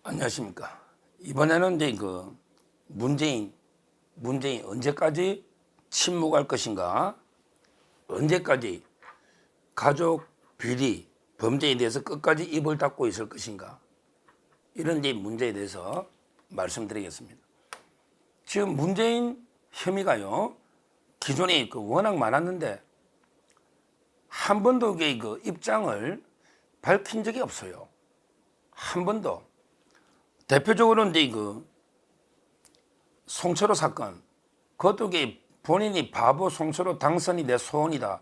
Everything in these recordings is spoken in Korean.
안녕하십니까. 이번에는 이제 문재인 언제까지 침묵할 것인가, 언제까지 가족 비리 범죄에 대해서 끝까지 입을 닫고 있을 것인가, 이런 이제 문제에 대해서 말씀드리겠습니다. 지금 문재인 혐의가요, 기존에 워낙 많았는데 한 번도 입장을 밝힌 적이 없어요. 한 번도. 대표적으로는 이제 송철호 사건, 그것도 본인이 바보 송철호 당선이 내 소원이다.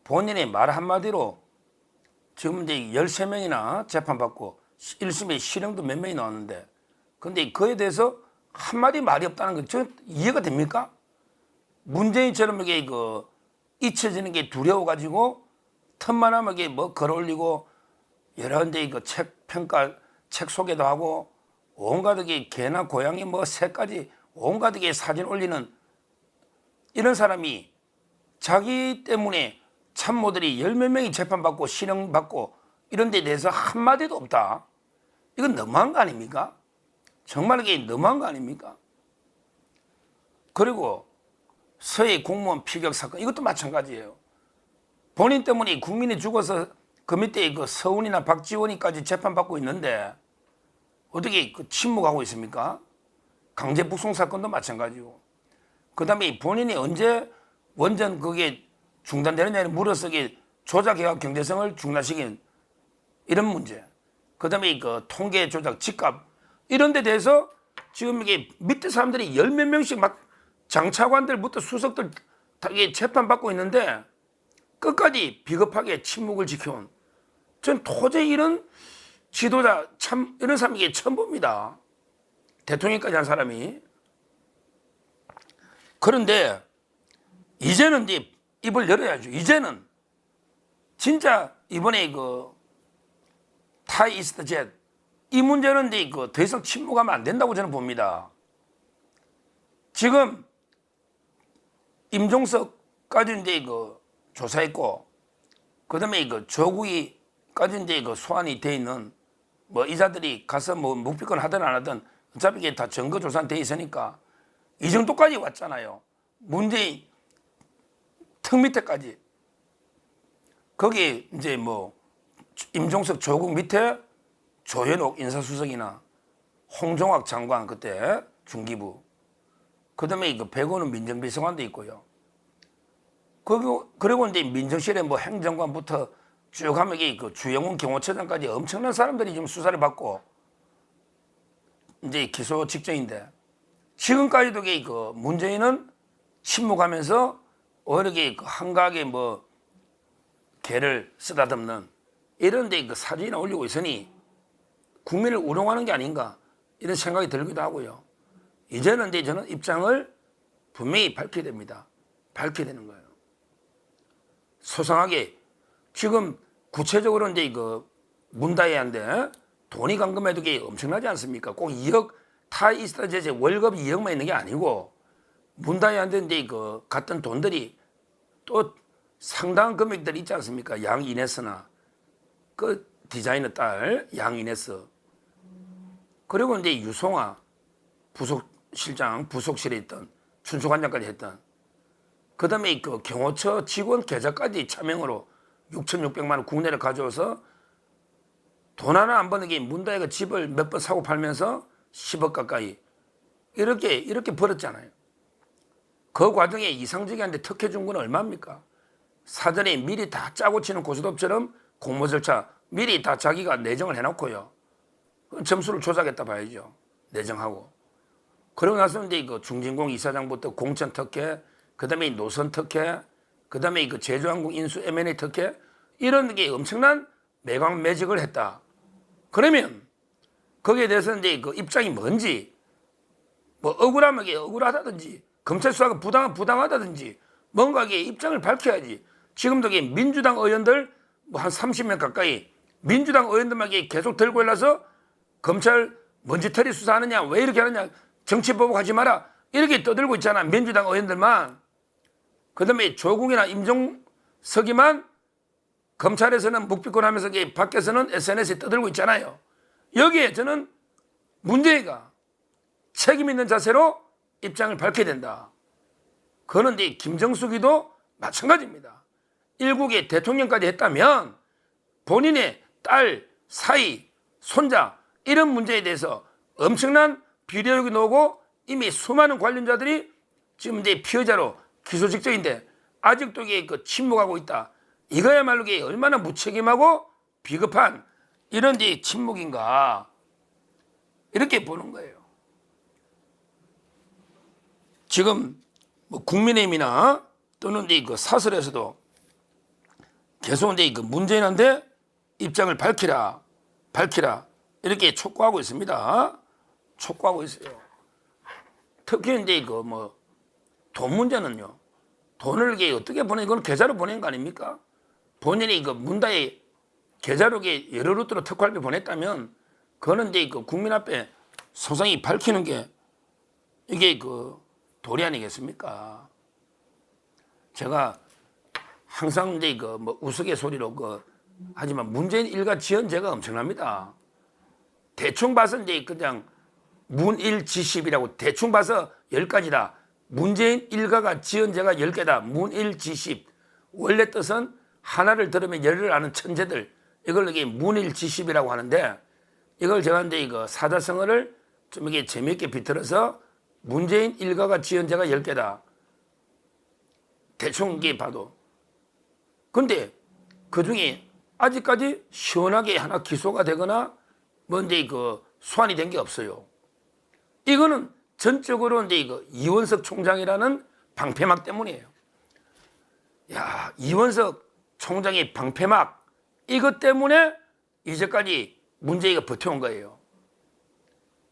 본인의 말 한마디로 지금 이제 13명이나 재판받고 1심에 실형도 몇 명이 나왔는데, 근데 그에 대해서 한마디 말이 없다는 거, 저 이해가 됩니까? 문재인처럼 잊혀지는 게 두려워가지고 틈만 하면 글 올리고 여러 데 책 평가, 책 소개도 하고 온갖 개나 고양이 새까지 온갖 사진 올리는 이런 사람이 자기 때문에 참모들이 10몇 명이 재판받고 실형받고 이런 데 대해서 한마디도 없다. 이건 너무한 거 아닙니까? 정말 이게 너무한 거 아닙니까? 그리고 서해 공무원 피격 사건, 이것도 마찬가지예요. 본인 때문에 국민이 죽어서 그 밑에 서훈이나 박지원이까지 재판받고 있는데 어떻게 침묵하고 있습니까? 강제 북송 사건도 마찬가지고. 그 다음에 본인이 언제 원전 그게 중단되느냐를 물어서 조작해가 경제성을 중단시킨 이런 문제. 그 다음에 통계 조작, 집값 이런 데 대해서 지금 밑에 사람들이 10몇 명씩 막 장차관들부터 수석들 다 재판받고 있는데 끝까지 비겁하게 침묵을 지켜온, 전 도저히 이런 지도자, 참 이런 사람이 처음 봅니다. 대통령까지 한 사람이. 그런데 이제는 이제 입을 열어야죠. 이제는 진짜 이번에 타이 이스트 젯 이 문제는 이제 더 이상 침묵하면 안 된다고 저는 봅니다. 지금 임종석까지 이제 조사했고, 그다음에 조국이까지 이제 소환이 돼 있는 이자들이 가서 묵비권 하든 안 하든 어차피 이게 다 증거 조사는 돼 있으니까 이 정도까지 왔잖아요. 문재인 턱 밑에까지. 거기 이제 임종석 조국 밑에 조현옥 인사수석이나 홍종학 장관 그때 중기부, 그다음에 백오는 민정비서관도 있고요. 그리고 이제 민정실에 행정관부터 쭉 하면 주영훈 경호처장까지 엄청난 사람들이 지금 수사를 받고 이제 기소 직전인데, 지금까지도 문재인은 침묵하면서 오히려 한가하게 개를 쓰다듬는 이런 데 사진이나 올리고 있으니 국민을 우롱하는 게 아닌가 이런 생각이 들기도 하고요. 이제는 이제 저는 입장을 분명히 밝혀야 됩니다. 밝혀야 되는 거예요. 소상하게 지금 구체적으로 이제 문다혜한테 돈이 감금해도 게 엄청나지 않습니까? 꼭 2억 타이스타 제재 월급 2억만 있는 게 아니고 문다혜한테 이제 갔던 돈들이 또 상당한 금액들이 있지 않습니까? 양 이네스나 그 디자이너 딸 양 이네스, 그리고 이제 유송아 부속실장 부속실에 있던 춘수관장까지 했던, 그 다음에 경호처 직원 계좌까지 차명으로 6,600만 원 국내를 가져와서 돈 하나 안 버는 게 문다혜가 집을 몇 번 사고 팔면서 10억 가까이 이렇게 벌었잖아요. 그 과정에 이상적이한테 특혜 준 건 얼마입니까? 사전에 미리 다 짜고 치는 고스톱처럼 공모 절차 미리 다 자기가 내정을 해놓고요. 점수를 조작했다 봐야죠. 내정하고. 그러고 나서 이제 중진공 이사장부터 공천 특혜, 그 다음에 노선 특혜, 그 다음에 제주항공 인수 M&A 특혜, 이런 게 엄청난 매각 매직을 했다. 그러면 거기에 대해서 이제 입장이 뭔지, 억울하면 억울하다든지, 검찰 수사가 부당하다든지, 뭔가 입장을 밝혀야지. 지금도 민주당 의원들 한 30명 가까이 민주당 의원들만 계속 들고 일어나서 검찰 먼지털이 수사하느냐, 왜 이렇게 하느냐, 정치 보복하지 마라, 이렇게 떠들고 있잖아. 민주당 의원들만. 그 다음에 조국이나 임종석이만 검찰에서는 묵비권 하면서 밖에서는 SNS에 떠들고 있잖아요. 여기에 저는 문재인가 책임 있는 자세로 입장을 밝혀야 된다. 그런데 김정숙이도 마찬가지입니다. 일국의 대통령까지 했다면 본인의 딸, 사위, 손자 이런 문제에 대해서 엄청난 비리 의혹이 나오고 이미 수많은 관련자들이 지금 이제 피의자로 기소 직전인데 아직도 이게 침묵하고 있다. 이거야말로 이게 얼마나 무책임하고 비겁한 이런 데 침묵인가 이렇게 보는 거예요. 지금 뭐 국민의힘이나 또는 이제 사설에서도 계속 이제 문재인한테 입장을 밝히라 이렇게 촉구하고 있습니다. 촉구하고 있어요. 특히 이제 돈 문제는요. 돈을 이게 어떻게 보내? 이건 계좌로 보낸 거 아닙니까? 본인이 문다에 계좌로 여러 루트로 특활비 보냈다면 그거는 이제 국민 앞에 소상히 밝히는 게 이게 도리 아니겠습니까? 제가 항상 이제 우스갯소리로 하지만 문재인 일가 지연제가 엄청납니다. 대충 봐서 이제 그냥 문일지십이라고 대충 봐서 10가지다. 문재인 일가가 지연제가 10개다. 문일지십. 원래 뜻은 하나를 들으면 열을 아는 천재들. 이걸 이게 문일지십이라고 하는데 이걸 제가 이제 사자성어를 좀 이게 재미있게 비틀어서 문재인 일가가 지연제가 10개다. 대충 이게 봐도. 근데 그 중에 아직까지 시원하게 하나 기소가 되거나 이제 소환이 된 게 없어요. 이거는 전적으로 이제 이원석 총장이라는 방패막 때문이에요. 야, 이원석 총장의 방패막 이것 때문에 이제까지 문재인가 버텨온 거예요.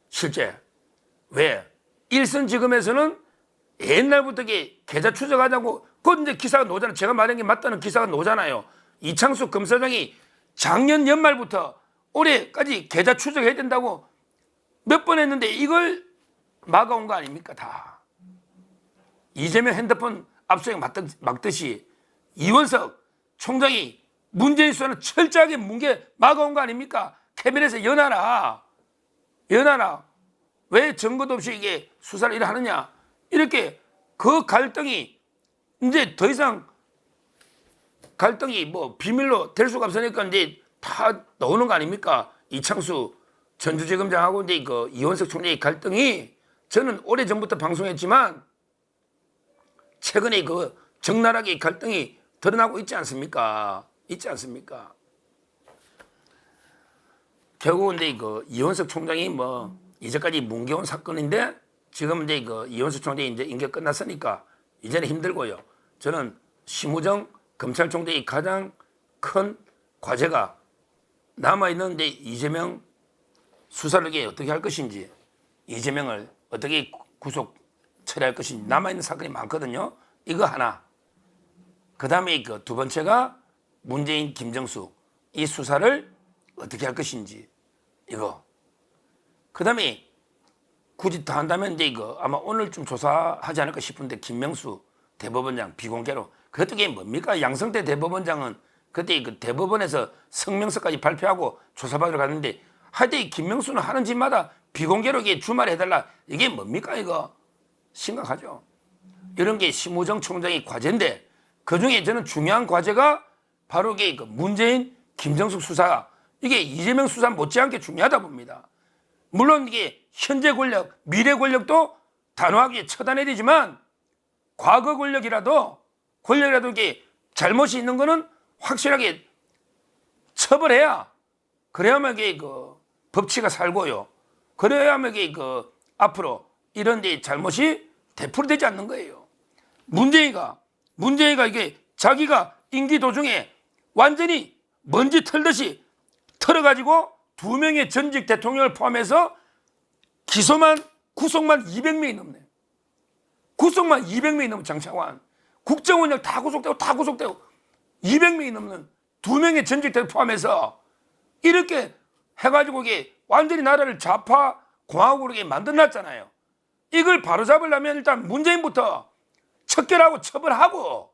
실제 왜? 일선지검에서는 옛날부터 계좌 추적하자고 그건 이제 기사가 나오잖아요. 제가 말한 게 맞다는 기사가 나오잖아요. 이창수 검사장이 작년 연말부터 올해까지 계좌 추적해야 된다고 몇 번 했는데 이걸 막아온 거 아닙니까? 다. 이재명 핸드폰 압수수색 막듯이 이원석 총장이 문재인 수사는 철저하게 뭉개 막아온 거 아닙니까? 캐비넷에 연하라. 왜 증거도 없이 이게 수사를 이래 하느냐. 이렇게 그 갈등이 이제 더 이상 갈등이 비밀로 될 수가 없으니까 이제 다 나오는 거 아닙니까? 이창수 전주지검장하고 이제 이원석 총장의 갈등이 저는 오래전부터 방송했지만 최근에 적나라하게 갈등이 드러나고 있지 않습니까? 결국은 이제 이원석 총장이 이제까지 뭉개온 사건인데 지금 이제 이원석 총장이 이제 임기 끝났으니까 이제는 힘들고요. 저는 심우정 검찰총장의 가장 큰 과제가 남아있는 이제 이재명 수사를 어떻게 할 것인지 이재명을 어떻게 구속 처리할 것인지 남아있는 사건이 많거든요. 이거 하나. 그 다음에 두 번째가 문재인, 김정숙 이 수사를 어떻게 할 것인지 이거. 그 다음에 굳이 더 한다면 이제 아마 오늘쯤 조사하지 않을까 싶은데 김명수 대법원장 비공개로 그것도 뭡니까? 양성태 대법원장은 그때 대법원에서 성명서까지 발표하고 조사받으러 갔는데 하여튼 김명수는 하는 짓마다 비공개로 주말에 해달라. 이게 뭡니까 이거? 심각하죠. 이런 게 심우정 총장의 과제인데 그중에 저는 중요한 과제가 바로 이게 문재인, 김정숙 수사 이게 이재명 수사 못지않게 중요하다 봅니다. 물론 이게 현재 권력, 미래 권력도 단호하게 처단해야 되지만 과거 권력이라도 이게 잘못이 있는 거는 확실하게 처벌해야 그래야만 이게 법치가 살고요. 그래야만 이게 앞으로 이런 데 잘못이 되풀이되지 않는 거예요. 문재인이가 이게 자기가 임기 도중에 완전히 먼지 털듯이 털어가지고 2명의 전직 대통령을 포함해서 구속만 200명이 넘네. 구속만 200명이 넘는 장차관. 국정원장 다 구속되고 200명이 넘는 2명의 전직 대통령 포함해서 이렇게 해가지고 이게 완전히 나라를 좌파 공화국으로 만들어놨잖아요. 이걸 바로잡으려면 일단 문재인부터 척결하고 처벌하고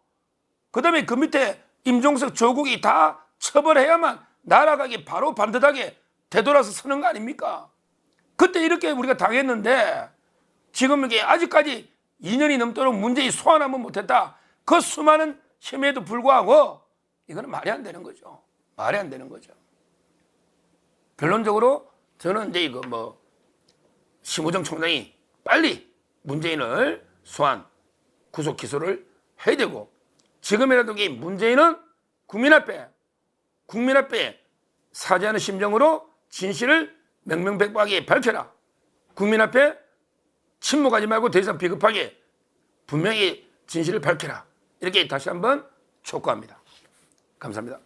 그 다음에 그 밑에 임종석, 조국이 다 처벌해야만 나라가 이게 바로 반듯하게 되돌아서 서는 거 아닙니까? 그때 이렇게 우리가 당했는데 지금 이게 아직까지 2년이 넘도록 문재인 소환 한번 못했다. 그 수많은 혐의에도 불구하고 이거는 말이 안 되는 거죠. 말이 안 되는 거죠. 결론적으로 저는 이제 이거 뭐 심우정 총장이 빨리 문재인을 소환, 구속 기소를 해야 되고, 지금이라도 이 문재인은 국민 앞에 사죄하는 심정으로 진실을 명명백백하게 밝혀라. 국민 앞에 침묵하지 말고 더 이상 비겁하게 분명히 진실을 밝혀라. 이렇게 다시 한번 촉구합니다. 감사합니다.